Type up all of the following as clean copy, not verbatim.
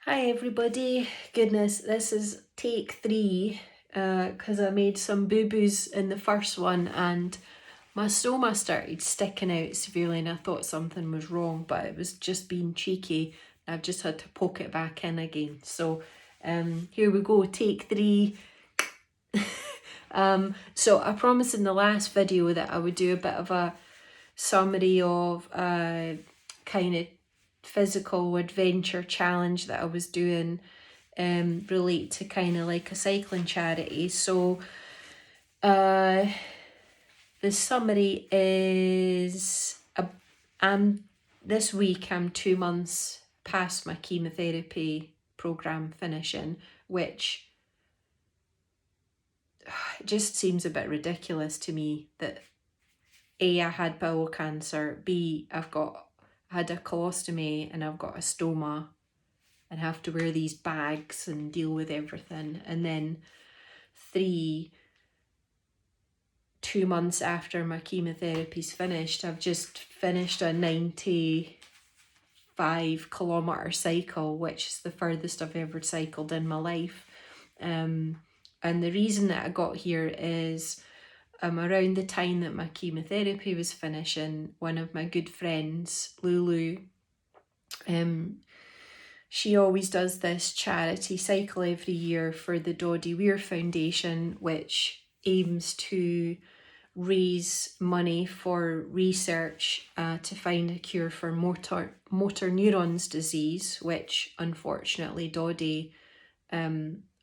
Hi everybody, goodness, this is take 3 because I made some boo-boos in the first one and my stoma started sticking out severely and I thought something was wrong, but it was just being cheeky. I've just had to poke it back in again. So here we go, take 3. So I promised in the last video that I would do a bit of a summary of kind of physical adventure challenge that I was doing relate to kind of like a cycling charity. So the summary is this week I'm 2 months past my chemotherapy program finishing, which it just seems a bit ridiculous to me that A, I had bowel cancer, B, I had a colostomy and I've got a stoma and have to wear these bags and deal with everything. And then 3, 2 months after my chemotherapy's finished, I've just finished a 95-kilometre cycle, which is the furthest I've ever cycled in my life. And the reason that I got here is around the time that my chemotherapy was finishing, one of my good friends, Lulu, she always does this charity cycle every year for the Doddy Weir Foundation, which aims to raise money for research to find a cure for motor neurons disease, which unfortunately Doddy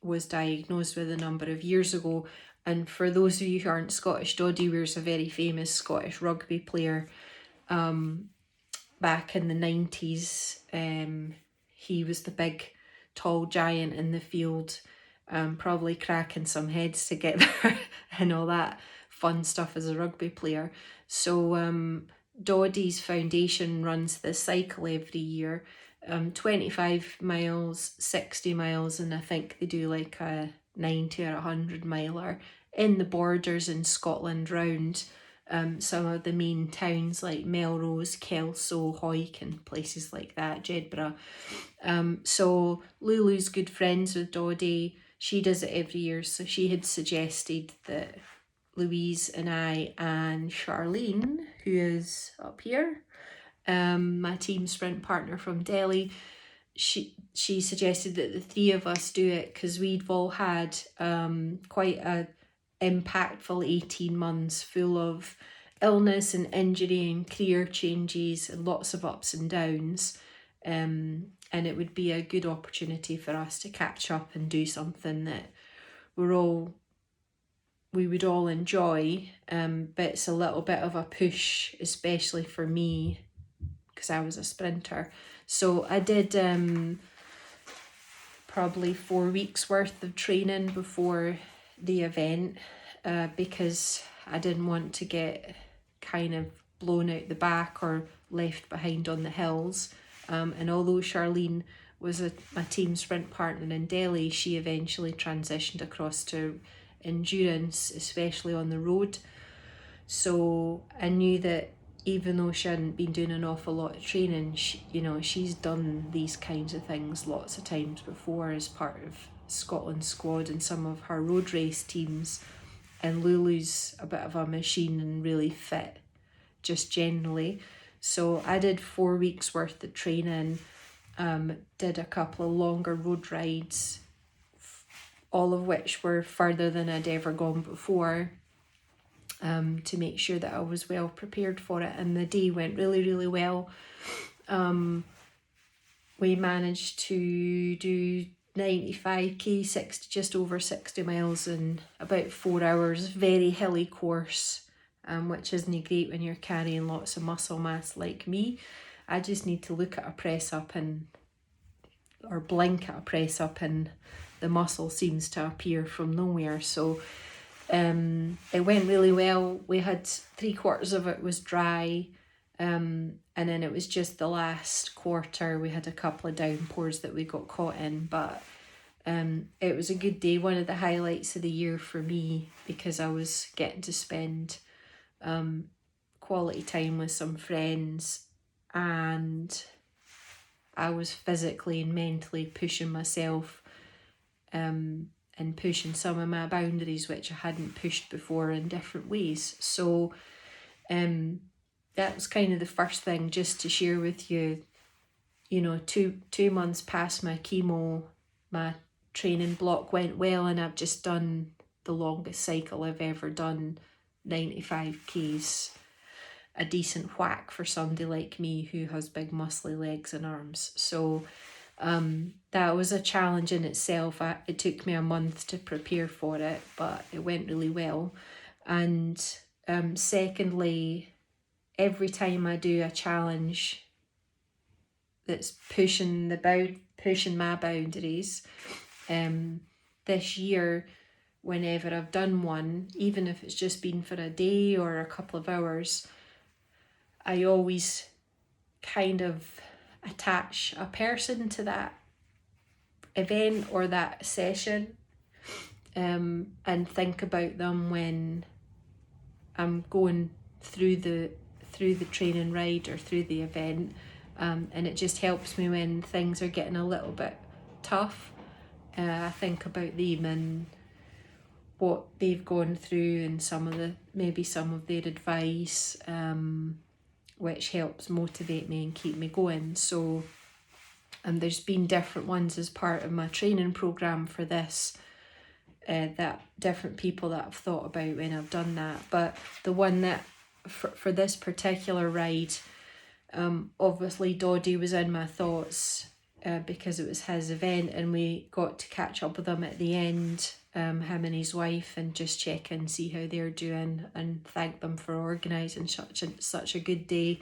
was diagnosed with a number of years ago. And for those of you who aren't Scottish, Doddy Weir's a very famous Scottish rugby player. Back in the 90s, he was the big tall giant in the field, probably cracking some heads together and all that fun stuff as a rugby player. So Doddy's foundation runs this cycle every year, 25 miles, 60 miles, and I think they do like a 90 or 100 miler in the borders in Scotland round some of the main towns like Melrose, Kelso, Hawick and places like that, Jedburgh. So Lulu's good friends with Doddy. She does it every year, so she had suggested that Louise and I and Charlene, who is up here, my team sprint partner from Delhi, she suggested that the 3 of us do it because we'd all had quite a impactful 18 months full of illness and injury and career changes and lots of ups and downs, and it would be a good opportunity for us to catch up and do something that we would all enjoy, but it's a little bit of a push, especially for me because I was a sprinter. So I did probably 4 weeks worth of training before the event because I didn't want to get kind of blown out the back or left behind on the hills. And although Charlene was my team sprint partner in Delhi, she eventually transitioned across to endurance, especially on the road. So I knew that even though she hadn't been doing an awful lot of training, she's done these kinds of things lots of times before as part of Scotland squad and some of her road race teams. And Lulu's a bit of a machine and really fit just generally. So I did 4 weeks worth of training, did a couple of longer road rides, all of which were further than I'd ever gone before, to make sure that I was well prepared for it. And the day went really, really well. We managed to do 95k, just over 60 miles in about 4 hours. Very hilly course, which isn't great when you're carrying lots of muscle mass like me. I just need to look at a press up or blink at a press up and the muscle seems to appear from nowhere. So it went really well. We had 3/4 of it was dry, and then it was just the last quarter we had a couple of downpours that we got caught in, but it was a good day, one of the highlights of the year for me, because I was getting to spend quality time with some friends and I was physically and mentally pushing myself and pushing some of my boundaries, which I hadn't pushed before, in different ways. So that was kind of the first thing, just to share with you. You know, two months past my chemo, my training block went well, and I've just done the longest cycle I've ever done, 95Ks. A decent whack for somebody like me who has big muscly legs and arms. So that was a challenge in itself. It took me a month to prepare for it, but it went really well. And secondly, every time I do a challenge that's pushing my boundaries, this year, whenever I've done one, even if it's just been for a day or a couple of hours, I always kind of attach a person to that event or that session, and think about them when I'm going through the training ride or through the event, and it just helps me when things are getting a little bit tough. I think about them and what they've gone through, and maybe some of their advice, which helps motivate me and keep me going. So there's been different ones as part of my training program for this, that different people that I've thought about when I've done that. But the one that for this particular ride, obviously Doddy was in my thoughts, because it was his event, and we got to catch up with him at the end, him and his wife, and just check in, see how they're doing, and thank them for organising such a good day,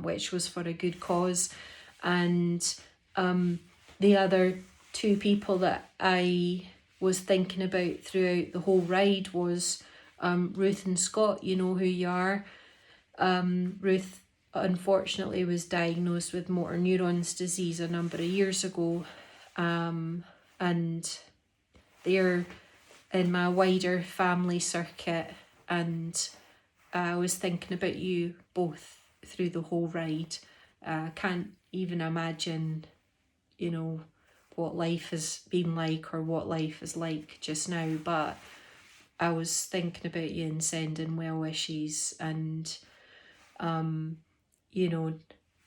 which was for a good cause. And the other two people that I was thinking about throughout the whole ride was Ruth and Scott. You know who you are. Ruth unfortunately was diagnosed with motor neurons disease a number of years ago, and they're in my wider family circuit, and I was thinking about you both through the whole ride. I can't even imagine, you know, what life has been like or what life is like just now, but I was thinking about you and sending well wishes, and you know,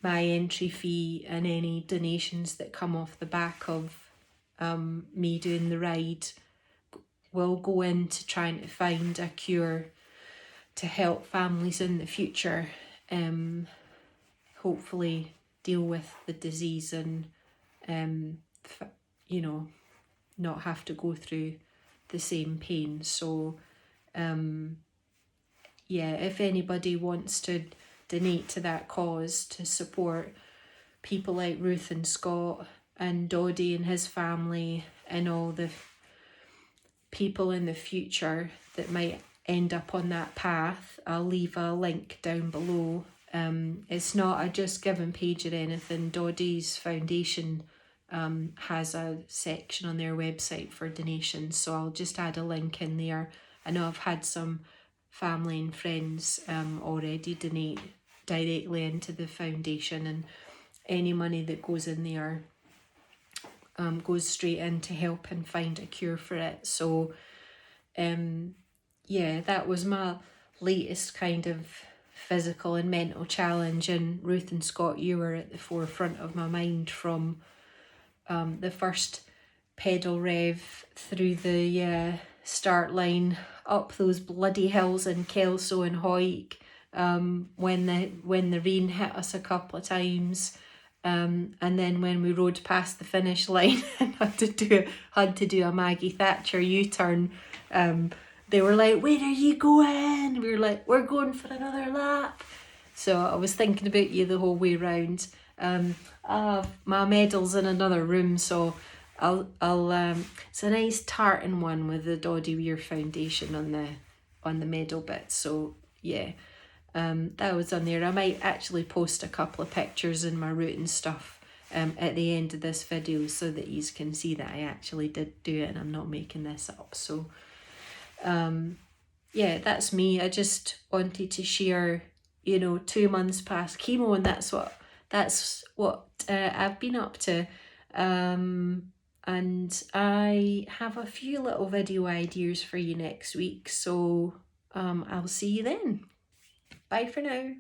my entry fee and any donations that come off the back of me doing the ride will go into trying to find a cure to help families in the future, hopefully deal with the disease and you know, not have to go through the same pain. So yeah, if anybody wants to donate to that cause to support people like Ruth and Scott and Doddy and his family and all the people in the future that might end up on that path, I'll leave a link down below. It's not a Just Giving page or anything. Doddy's foundation has a section on their website for donations, so I'll just add a link in there. I know I've had some family and friends already donate directly into the foundation, and any money that goes in there goes straight in to help and find a cure for it. So yeah, that was my latest kind of physical and mental challenge, and Ruth and Scott, you were at the forefront of my mind from the first pedal rev through the start line, up those bloody hills in Kelso and Hawick, when the rain hit us a couple of times, and then when we rode past the finish line and had to do a Maggie Thatcher U-turn, they were like, "Where are you going?" We were like, "We're going for another lap." So I was thinking about you the whole way round. My medal's in another room, so I'll it's a nice tartan one with the Doddy Weir Foundation on the medal bit. So yeah, that was on there. I might actually post a couple of pictures in my route and stuff at the end of this video, so that you can see that I actually did do it and I'm not making this up. So yeah, that's me. I just wanted to share, 2 months past chemo, and that's what I've been up to. And I have a few little video ideas for you next week, so I'll see you then. Bye for now.